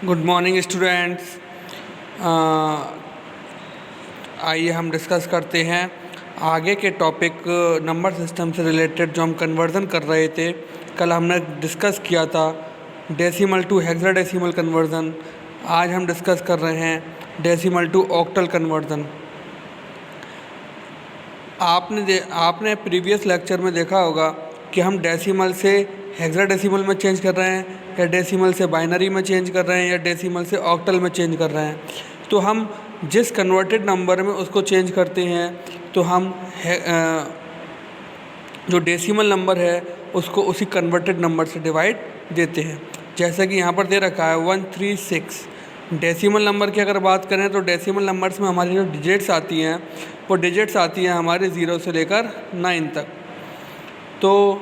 Good morning students. आइए हम discuss करते हैं आगे के टॉपिक नंबर सिस्टम से रिलेटेड जो हम कन्वर्ज़न कर रहे थे। कल हमने डिस्कस किया था डेसिमल टू हेक्साडेसिमल कन्वर्ज़न। आज हम डिस्कस कर रहे हैं डेसिमल टू ऑक्टल कन्वर्ज़न। आपने प्रीवियस लेक्चर में देखा होगा कि हम डेसिमल से हेक्साडेसिमल में चेंज कर रहे हैं, या डेसिमल से बाइनरी में चेंज कर रहे हैं, या डेसिमल से ऑक्टल में चेंज कर रहे हैं। तो हम जिस कन्वर्टेड नंबर में उसको चेंज करते हैं तो हम जो डेसिमल नंबर है उसको उसी कन्वर्टेड नंबर से डिवाइड देते हैं। जैसा कि यहाँ पर दे रखा है 136। डेसिमल नंबर की अगर बात करें तो डेसिमल नंबर्स में हमारी जो डिजिट्स आती हैं वो डिजिट्स आती हैं हमारे 0 से लेकर 9 तक। तो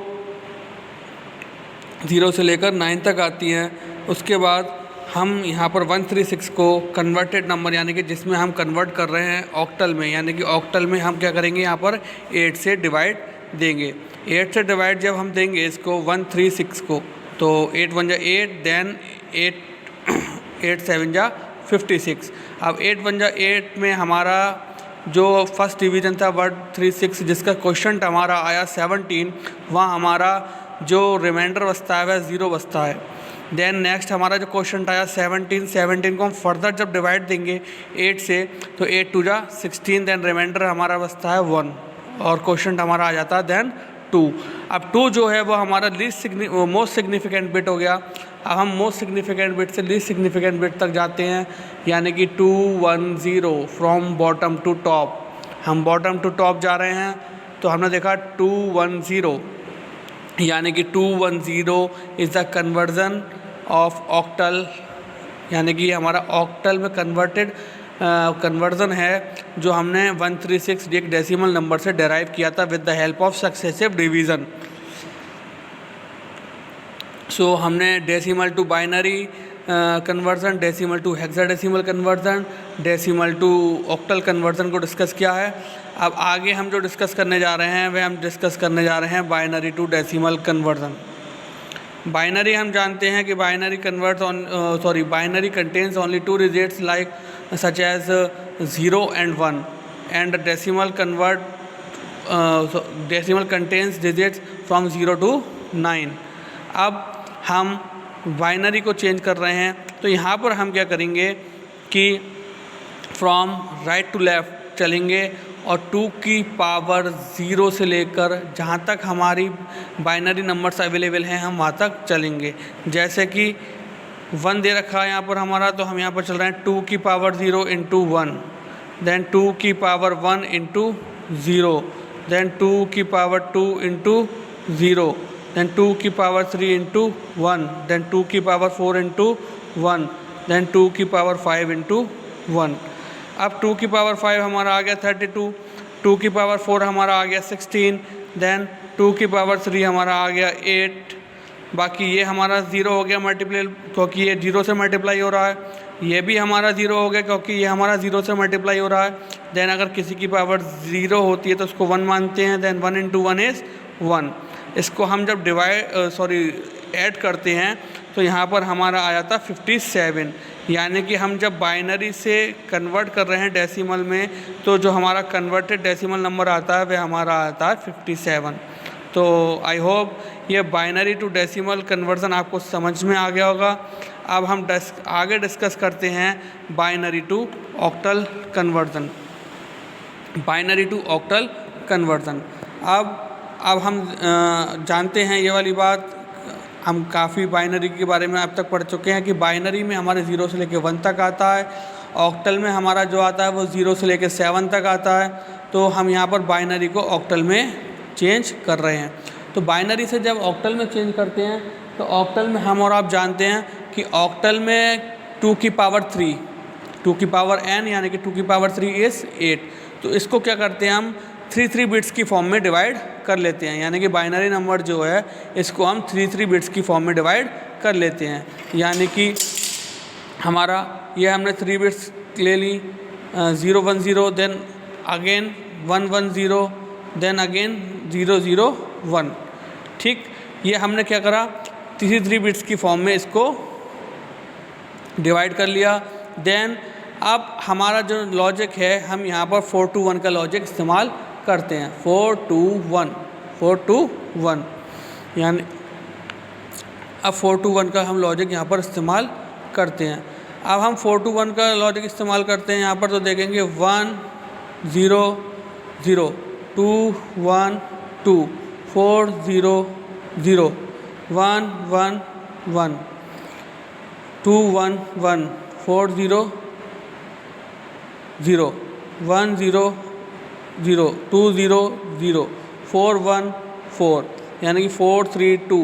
0 से लेकर 9 तक आती हैं। उसके बाद हम यहाँ पर 136 को कन्वर्टेड नंबर यानी कि जिसमें हम कन्वर्ट कर रहे हैं ऑक्टल में, यानी कि ऑक्टल में हम क्या करेंगे, यहाँ पर 8 से डिवाइड देंगे। 8 से डिवाइड जब हम देंगे इसको 136 को, तो 8 1 जा 8, देन 8 7 जा 56। अब 8 1 जा 8 में हमारा जो फर्स्ट डिवीज़न था 136 जिसका क्वेश्चन हमारा आया 17, वहाँ हमारा जो रिमाइंडर बचता है वह 0 बचता है। देन नेक्स्ट हमारा जो क्वेश्चन आया 17 को हम फर्दर जब डिवाइड देंगे 8 से, तो 8 2 जा 16, देन रिमाइंडर हमारा बचता है 1 और क्वेश्चन हमारा आ जाता है देन 2। अब 2 जो है वो हमारा मोस्ट सिग्निफिकेंट बिट हो गया। अब हम मोस्ट सिग्निफिकेंट बिट से लीस्ट सिग्निफिकेंट बिट तक जाते हैं, यानी कि 2 1 0 फ्रॉम बॉटम टू टॉप। हम बॉटम टू टॉप जा रहे हैं तो हमने देखा 2 1 0, यानी कि 2 1 0 is the conversion of octal, यानी कि हमारा ऑक्टल में कन्वर्ज़न है जो हमने 136 एक डेसिमल नंबर से डेराइव किया था with the help of successive division. So हमने decimal to binary conversion, decimal to hexadecimal conversion, decimal to octal conversion को डिस्कस किया है। अब आगे हम जो डिस्कस करने जा रहे हैं वह हम डिस्कस करने जा रहे हैं binary to decimal conversion. Binary हम जानते हैं कि binary contains only 2 digits like such as 0 and 1, and decimal contains digits from 0 to 9। अब हम बाइनरी को चेंज कर रहे हैं तो यहाँ पर हम क्या करेंगे कि फ्रॉम राइट टू लेफ़्ट चलेंगे और 2 की पावर 0 से लेकर जहाँ तक हमारी बाइनरी नंबर्स अवेलेबल हैं हम वहाँ तक चलेंगे। जैसे कि 1 दे रखा है यहाँ पर हमारा, तो हम यहाँ पर चल रहे हैं 2 की पावर 0 इंटू 1, देन 2 की पावर 1 इंटू 0, देन 2 की पावर 2 इंटू 0, देन 2 की पावर 3 इंटू 1, देन 2 की पावर 4 इंटू 1, देन 2 की पावर 5 इंटू 1। अब 2 की पावर 5 हमारा आ गया 32, 2 की पावर 4 हमारा आ गया 16, देन 2 की पावर 3 हमारा आ गया 8। बाकी ये हमारा 0 हो गया मल्टीप्लाई, क्योंकि ये 0 से मल्टीप्लाई हो रहा है। ये भी हमारा 0 हो गया क्योंकि ये हमारा 0 से मल्टीप्लाई हो रहा है। देन अगर किसी की पावर 0 होती है तो उसको 1 मानते हैं, देन 1 इंटू 1 इज़ 1। इसको हम जब ऐड करते हैं तो यहाँ पर हमारा आया था 57, यानी कि हम जब बाइनरी से कन्वर्ट कर रहे हैं डेसिमल में तो जो हमारा कन्वर्टेड डेसिमल नंबर आता है वह हमारा आता है 57। तो आई होप ये बाइनरी टू डेसिमल कन्वर्ज़न आपको समझ में आ गया होगा। अब हम आगे डिस्कस करते हैं binary to octal conversion. Binary to octal conversion अब हम जानते हैं ये वाली बात, हम काफ़ी बाइनरी के बारे में अब तक पढ़ चुके हैं कि बाइनरी में हमारे 0 से लेकर 1 तक आता है, ऑक्टल में हमारा जो आता है वो 0 से लेकर 7 तक आता है। तो हम यहाँ पर बाइनरी को ऑक्टल में चेंज कर रहे हैं। तो बाइनरी से जब ऑक्टल में चेंज करते हैं तो ऑक्टल में हम और आप जानते हैं कि ऑक्टल में 2 की पावर 3, 2 की पावर n यानी कि 2 की पावर 3 इज़ 8। तो इसको क्या करते हैं हम 3 बिट्स की फॉर्म में डिवाइड कर लेते हैं, यानी कि बाइनरी नंबर जो है इसको हम 3 बिट्स की फॉर्म में डिवाइड कर लेते हैं। यानी कि हमारा ये हमने 3 बिट्स ले ली, 0 1 0, देन अगेन 1 1 0, देन अगेन 0 0 1। ठीक, ये हमने क्या करा 3 बिट्स की फॉर्म में इसको डिवाइड कर लिया। देन अब हमारा जो लॉजिक है हम यहाँ पर 4 to 1 का लॉजिक इस्तेमाल करते हैं। 4 to 1 यानी अब 4 to 1 का हम लॉजिक यहाँ पर इस्तेमाल करते हैं। अब हम 4 to 1 का लॉजिक इस्तेमाल करते हैं यहाँ पर, तो देखेंगे 1 0 0 2 1 2 4 0 0 1 1 1 2 1 1 4 0 0 1 0 0 2 0 0 4 1 4 यानी कि 4 3 2।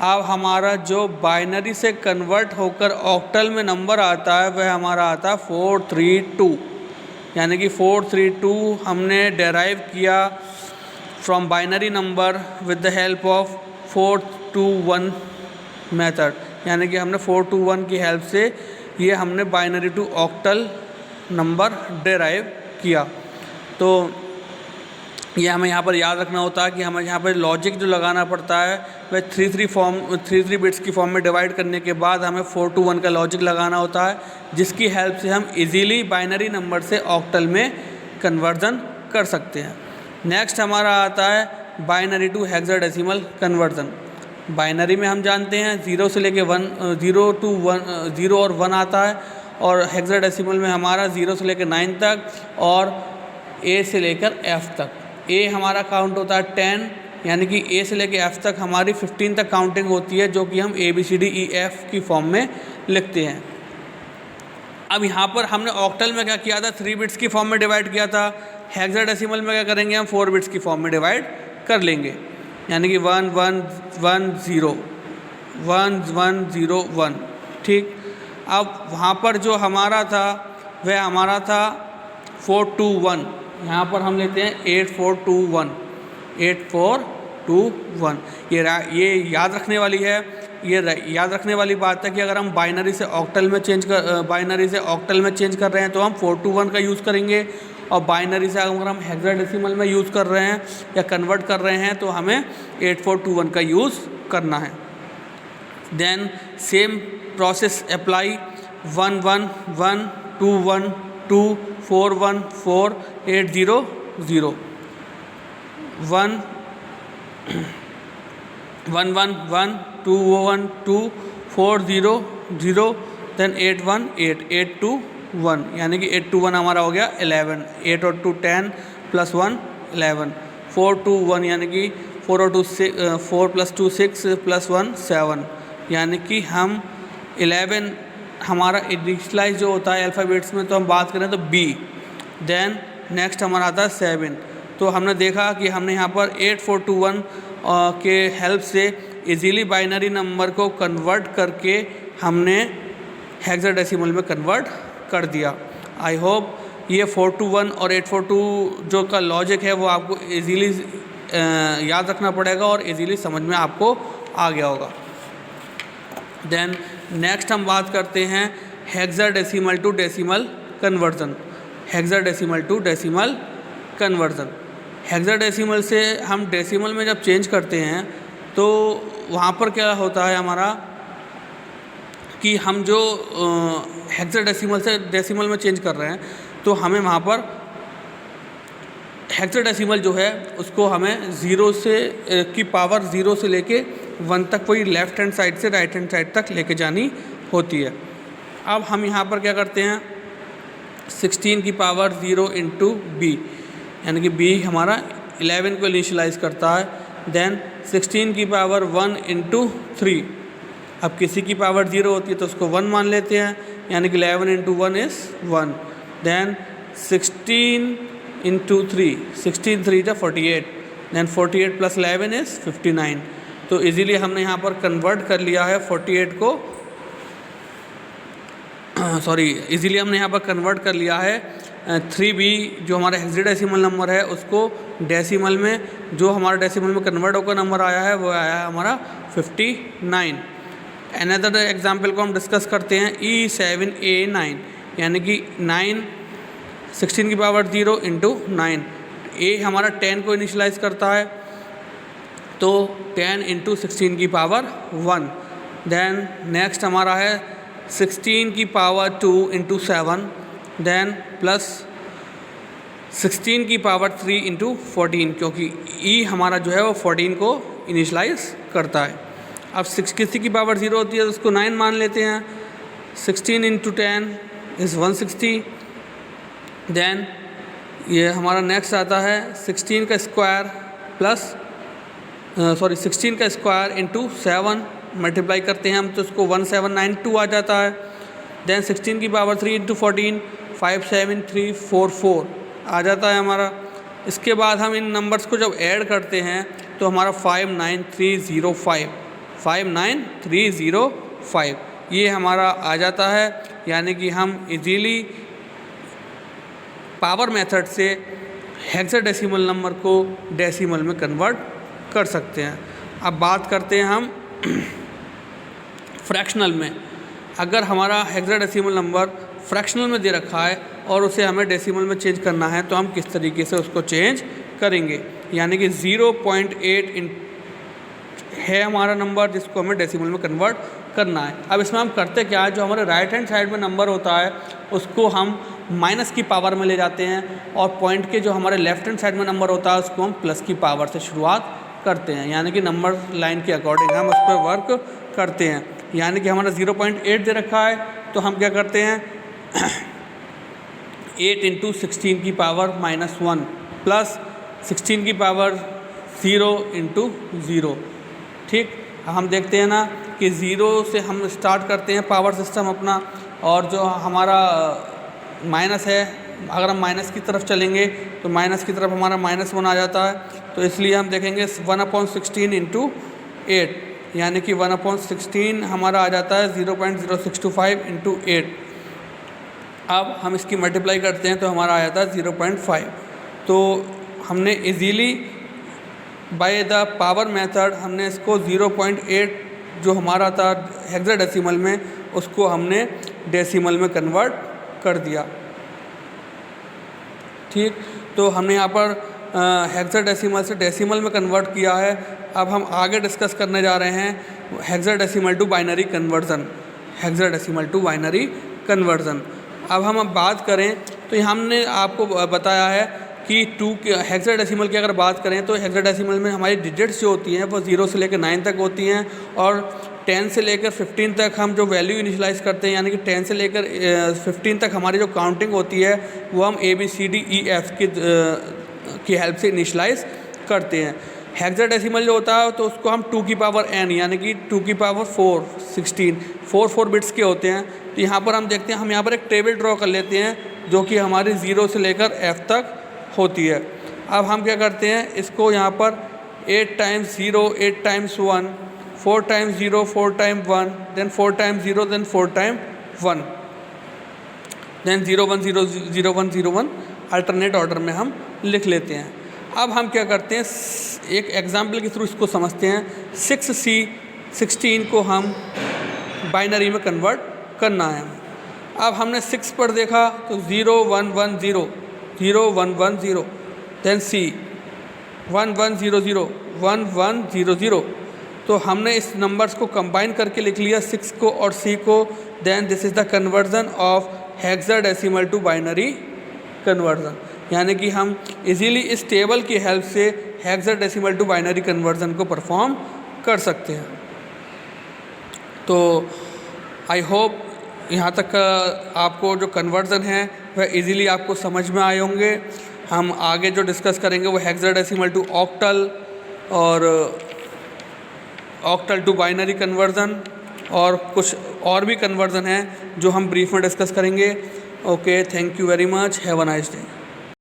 अब हमारा जो बाइनरी से कन्वर्ट होकर ऑक्टल में नंबर आता है वह हमारा आता है 432, यानी कि 432 हमने डेराइव किया from binary number with the help of 4 to 1 method, यानी कि हमने 4 to 1 की हेल्प से ये हमने binary to octal number derive किया। तो ये हमें यहाँ पर याद रखना होता है कि हमें यहाँ पर लॉजिक जो लगाना पड़ता है वह 3 बिट्स की फॉर्म में डिवाइड करने के बाद हमें 4 to 1 का लॉजिक लगाना होता है, जिसकी हेल्प से हम इजीली बाइनरी नंबर से ऑक्टल में कन्वर्जन कर सकते हैं। नेक्स्ट हमारा आता है binary to hexadecimal conversion. Binary में हम जानते हैं 0 से लेके 1 0 to 1 0 और 1 आता है, और हेक्साडेसिमल में हमारा 0 से लेकर 9 तक और A से लेकर F तक। A हमारा काउंट होता है 10, यानी कि A से लेकर F तक हमारी 15 तक काउंटिंग होती है, जो कि हम ABCDEF की फॉर्म में लिखते हैं। अब यहाँ पर हमने ऑक्टल में क्या किया था, 3 बिट्स की फॉर्म में डिवाइड किया था। हेक्साडेसिमल में क्या करेंगे, हम 4 बिट्स की फॉर्म में डिवाइड कर लेंगे, यानी कि 1 1 1 0 1 1 0 1। ठीक, अब वहाँ पर जो हमारा था वह हमारा था 4 to 1। यहाँ पर हम लेते हैं 8 4 2 1 8 4 2 1। ये याद रखने वाली है, ये याद रखने वाली बात है कि अगर हम बाइनरी से ऑक्टल में चेंज कर रहे हैं तो हम 4 to 1 का यूज़ करेंगे, और बाइनरी से अगर हम हेक्साडेसिमल में यूज़ कर रहे हैं या कन्वर्ट कर रहे हैं तो हमें 8 4 2 1 का यूज़ करना है। Then same process apply, 1 1 1 2 1 2 4 1 4 8 0 0 1 1 1 1 2 1 2 4 0 0 then 8 1 8 8 2 1, यानी कि 8 to 1 हमारा हो गया 11। 8 और 2 10 प्लस 1 11। 4 to 1 यानी कि 4 और 2 4 प्लस 2 6 प्लस 1 7, यानी कि हम 11 हमारा इनिशियलाइज जो होता है अल्फ़ाबेट्स में, तो हम बात करें तो B। देन नेक्स्ट हमारा आता है 7। तो हमने देखा कि हमने यहाँ पर 8 4 2 1 के हेल्प से इजीली बाइनरी नंबर को कन्वर्ट करके हमने हेक्साडेसिमल में कन्वर्ट कर दिया। आई होप ये 4 to 1 और 8 4 2 जो का लॉजिक है वो आपको इजीली याद रखना पड़ेगा और इजीली समझ में आपको आ गया होगा। देन नेक्स्ट हम बात करते हैं hexadecimal to decimal conversion. Hexadecimal to decimal conversion, hexadecimal से हम डेसिमल में जब चेंज करते हैं तो वहाँ पर क्या होता है हमारा कि हम जो हेक्साडेसिमल से डेसिमल में चेंज कर रहे हैं तो हमें वहाँ पर हेक्साडेसिमल जो है उसको हमें 0 से की पावर 0 से लेके 1 तक कोई लेफ़्ट हैंड साइड से राइट हैंड साइड तक लेके जानी होती है। अब हम यहाँ पर क्या करते हैं 16 की पावर 0 इंटू B, यानी कि B हमारा 11 को इनिशियलाइज करता है। देन 16 की पावर 1 इंटू 3, अब किसी की पावर 0 होती है तो उसको 1 मान लेते हैं, यानी कि 11 into 1 is 1। Then 16 into 3, 16 3 = 48, then 48 plus 11 is 59। तो इजीली हमने यहाँ पर कन्वर्ट कर लिया है 48 को, इजीली हमने यहाँ पर कन्वर्ट कर लिया है 3B जो हमारा हेक्साडेसिमल नंबर है उसको डेसिमल में, जो हमारा डेसिमल में कन्वर्ट होकर नंबर आया है वो आया है हमारा 59। अनदर एग्जाम्पल को हम डिस्कस करते हैं E7A9, यानी कि 9 16 की पावर 0 इंटू 9। A हमारा 10 को इनिशियलाइज करता है तो 10 इंटू 16 की पावर 1। देन नेक्स्ट हमारा है 16 की पावर 2 इंटू 7 देन प्लस 16 की पावर 3 इंटू 14, क्योंकि ई हमारा जो है वो 14 को इनिशलाइज करता है। अब 6 किसी की पावर 0 होती है तो उसको 9 मान लेते हैं। 16 इंटू 10 इज़ 160। देन ये हमारा नेक्स्ट आता है 16 का स्क्वायर प्लस 16 का स्क्वायर इंटू 7 मल्टीप्लाई करते हैं हम तो उसको 1792 आ जाता है। देन 16 की पावर 3 इंटू 14 57344 आ जाता है हमारा। इसके बाद हम इन नंबर्स को जब ऐड करते हैं तो हमारा 59305 ये हमारा आ जाता है। यानी कि हम इजीली पावर मेथड से हेक्साडेसिमल नंबर को डेसिमल में कन्वर्ट कर सकते हैं। अब बात करते हैं हम फ्रैक्शनल में। अगर हमारा हेक्साडेसिमल नंबर फ्रैक्शनल में दे रखा है और उसे हमें डेसिमल में चेंज करना है तो हम किस तरीके से उसको चेंज करेंगे। यानी कि 0.8 है हमारा नंबर जिसको हमें डेसिमल में कन्वर्ट करना है। अब इसमें हम करते क्या है, जो हमारे राइट हैंड साइड में नंबर होता है उसको हम माइनस की पावर में ले जाते हैं और पॉइंट के जो हमारे लेफ्ट हैंड साइड में नंबर होता है उसको हम प्लस की पावर से शुरुआत करते हैं। यानी कि नंबर लाइन के अकॉर्डिंग हम उस पर वर्क करते हैं। यानी कि हमारा 0.8 दे रखा है तो हम क्या करते हैं 8 इंटू 16 की पावर -1 प्लस 16 की पावर 0 इंटू 0। ठीक, हम देखते हैं ना कि 0 से हम स्टार्ट करते हैं पावर सिस्टम अपना, और जो हमारा माइनस है अगर हम माइनस की तरफ चलेंगे तो माइनस की तरफ हमारा -1 आ जाता है। तो इसलिए हम देखेंगे 1/16 इंटू 8, यानी कि 1/16 हमारा आ जाता है 0.0625 इंटू 8। अब हम इसकी मल्टीप्लाई करते हैं तो हमारा आ जाता है 0.5। तो हमने easily by the power method हमने इसको 0.8 जो हमारा था हेक्साडेसिमल में उसको हमने डेसिमल में कन्वर्ट कर दिया। ठीक, तो हमने यहाँ पर हेक्साडेसिमल से डेसिमल में कन्वर्ट किया है। अब हम आगे डिस्कस करने जा रहे हैं hexadecimal to binary conversion. Hexadecimal to binary conversion अब हम बात करें तो हमने आपको बताया है कि हेक्साडेसिमल की अगर बात करें तो हेक्साडेसिमल में हमारी डिजिट्स जो होती हैं वो 0 से लेकर 9 तक होती हैं, और 10 से लेकर 15 तक हम जो वैल्यू इनिशलाइज करते हैं, यानी कि 10 से लेकर 15 तक हमारी जो काउंटिंग होती है वो हम ABCDEF की हेल्प से इनिशलाइज करते हैं। हेक्साडेसिमल जो होता है तो उसको हम 2 की पावर n यानी कि 2 की पावर 4 16 4 बिट्स के होते हैं। तो यहाँ पर हम देखते हैं, हम यहाँ पर एक टेबल ड्रॉ कर लेते हैं जो कि हमारी 0 से लेकर F तक होती है। अब हम क्या करते हैं, इसको यहाँ पर 8 times 0 8 times 1 4 times 0 4 times 1 then 4 times 0 then 4 times 1 then 0 1 0 0 1 0 1 alternate order में हम लिख लेते हैं। अब हम क्या करते हैं, एक एग्जाम्पल के थ्रू इसको समझते हैं। 6C16 को हम बाइनरी में कन्वर्ट करना है। अब हमने 6 पर देखा तो 0 1 1 0 0 1 1 0 देन C 1 1 0 0 1 1 0 0। तो हमने इस नंबर्स को कंबाइन करके लिख लिया 6 को और C को। Then this is the conversion of hexadecimal to binary conversion, यानी कि हम इजीली इस टेबल की हेल्प से हेक्साडेसिमल टू बाइनरी कन्वर्जन को परफॉर्म कर सकते हैं। तो आई होप यहाँ तक आपको जो कन्वर्जन है वह इजीली आपको समझ में आए होंगे। हम आगे जो डिस्कस करेंगे वो हेक्साडेसिमल टू ऑक्टल और ऑक्टल टू बाइनरी कन्वर्जन और कुछ और भी कन्वर्जन हैं जो हम ब्रीफ में डिस्कस करेंगे। Okay, thank you very much, have a nice day.